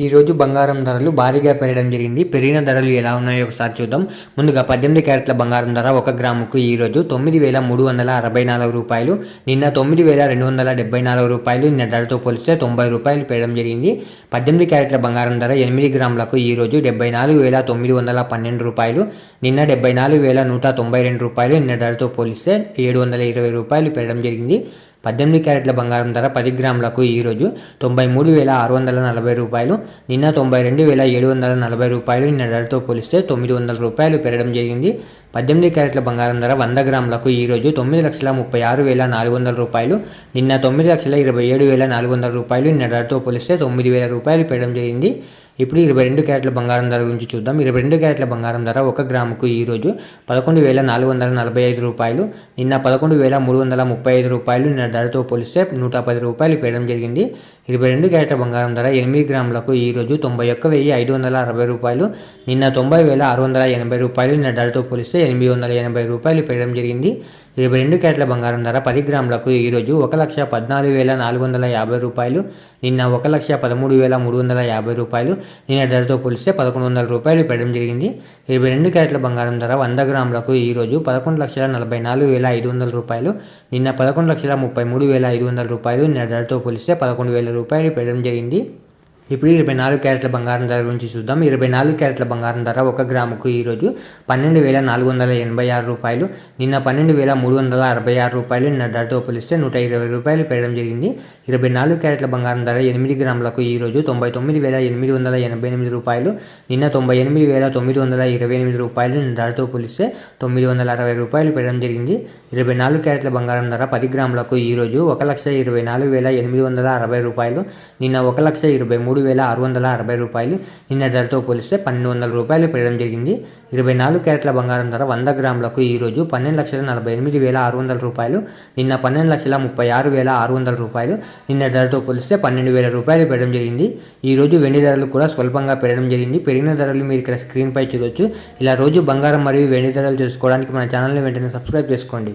ఈ రోజు బంగారం ధరలు భారీగా పెరగడం జరిగింది. పెరిగిన ధరలు ఎలా ఉన్నాయో ఒకసారి చూద్దాం. ముందుగా 18 క్యారెట్ల బంగారం ధర 1 గ్రాముకు ఈ రోజు 9,364 రూపాయలు, నిన్న 9,274 రూపాయలు. నిన్న ధరతో పోలిస్తే 90 రూపాయలు పెరగడం జరిగింది. 18 క్యారెట్ల బంగారం ధర 8 గ్రాములకు ఈ రోజు 74,912 రూపాయలు, నిన్న 74,192 రూపాయలు. నిన్న ధరతో పోలిస్తే 720 రూపాయలు పెరగడం జరిగింది. 18 క్యారెట్ల బంగారం ధర 10 గ్రాములకు ఈరోజు 93,640 రూపాయలు, నిన్న 92,740 రూపాయలు. నిన్న ధరతో పోలిస్తే 900 రూపాయలు పెరగడం జరిగింది. 18 క్యారెట్ల బంగారం ధర 100 గ్రాములకు ఈరోజు 9,36,400 రూపాయలు, నిన్న 9,27,400 రూపాయలు. నిన్న ధరతో పోలిస్తే 9,000 రూపాయలు పెరగడం జరిగింది. ఇప్పుడు 22 క్యారెట్ల బంగారం ధర గురించి చూద్దాం. 22 క్యారెట్ల బంగారం ధర 1 గ్రాముకు ఈరోజు 11,445 రూపాయలు, నిన్న 11,335 రూపాయలు. నిన్న ధరతో పోలిస్తే 110 రూపాయలు పెరగడం జరిగింది. 22 క్యారెట్ల బంగారం ధర 8 గ్రాములకు ఈరోజు 91,560 రూపాయలు, నిన్న 90,680 రూపాయలు. నిన్న ధరతో పోలిస్తే 880 రూపాయలు పెరగడం జరిగింది. 22 క్యారెట్ల బంగారం ధర 10 గ్రాములకు ఈరోజు 1,14,450 రూపాయలు, నిన్న 1,13,350 రూపాయలు. నిన్న ధరతో పోలిస్తే 1,100 రూపాయలు పెరగడం జరిగింది. 22 క్యారెట్ల బంగారం ధర 100 గ్రాములకు ఈరోజు 11,44,500 రూపాయలు, నిన్న 11,33,500 రూపాయలు. నిన్న ధరతో పోలిస్తే 11,000 రూపాయలు పెరగడం జరిగింది. ఇప్పుడు 24 క్యారెట్ల బంగారం ధర గురించి చూద్దాం. 24 క్యారెట్ల బంగారం ధర 1 గ్రాముకు ఈరోజు 12,486 రూపాయలు, నిన్న 12,366 రూపాయలు. నిన్న ధరతో పోలిస్తే 120 రూపాయలు పెరగడం జరిగింది. 24 క్యారెట్ల బంగారం ధర 8 గ్రాములకు ఈరోజు 99,888 రూపాయలు, నిన్న 98,928 రూపాయలు. నిన్న ధరతో పోలిస్తే 960 రూపాయలు పెరగడం జరిగింది. 24 క్యారెట్ల బంగారం ధర 10 గ్రాములకు ఈరోజు 1,24,860 రూపాయలు, నిన్న 1,23,660 రూపాయలు. నిన్న ధరతో పోలిస్తే 1,200 రూపాయలు పెరగడం జరిగింది. 24 క్యారెట్ల బంగారం ధర 100 గ్రాములకు ఈరోజు 12,48,600 రూపాయలు, నిన్న 12,36,600 రూపాయలు. నిన్న ధరతో పోలిస్తే 12,000 రూపాయలు పెరగడం జరిగింది. ఈరోజు వెండి ధరలు కూడా స్వల్పంగా పెరగడం జరిగింది. పెరిగిన ధరలు మీరు ఇక్కడ స్క్రీన్పై చూడొచ్చు. ఇలా రోజు బంగారం మరియు వెండి ధరలు తెలుసుకోవడానికి మన ఛానల్ని వెంటనే సబ్స్క్రైబ్ చేసుకోండి.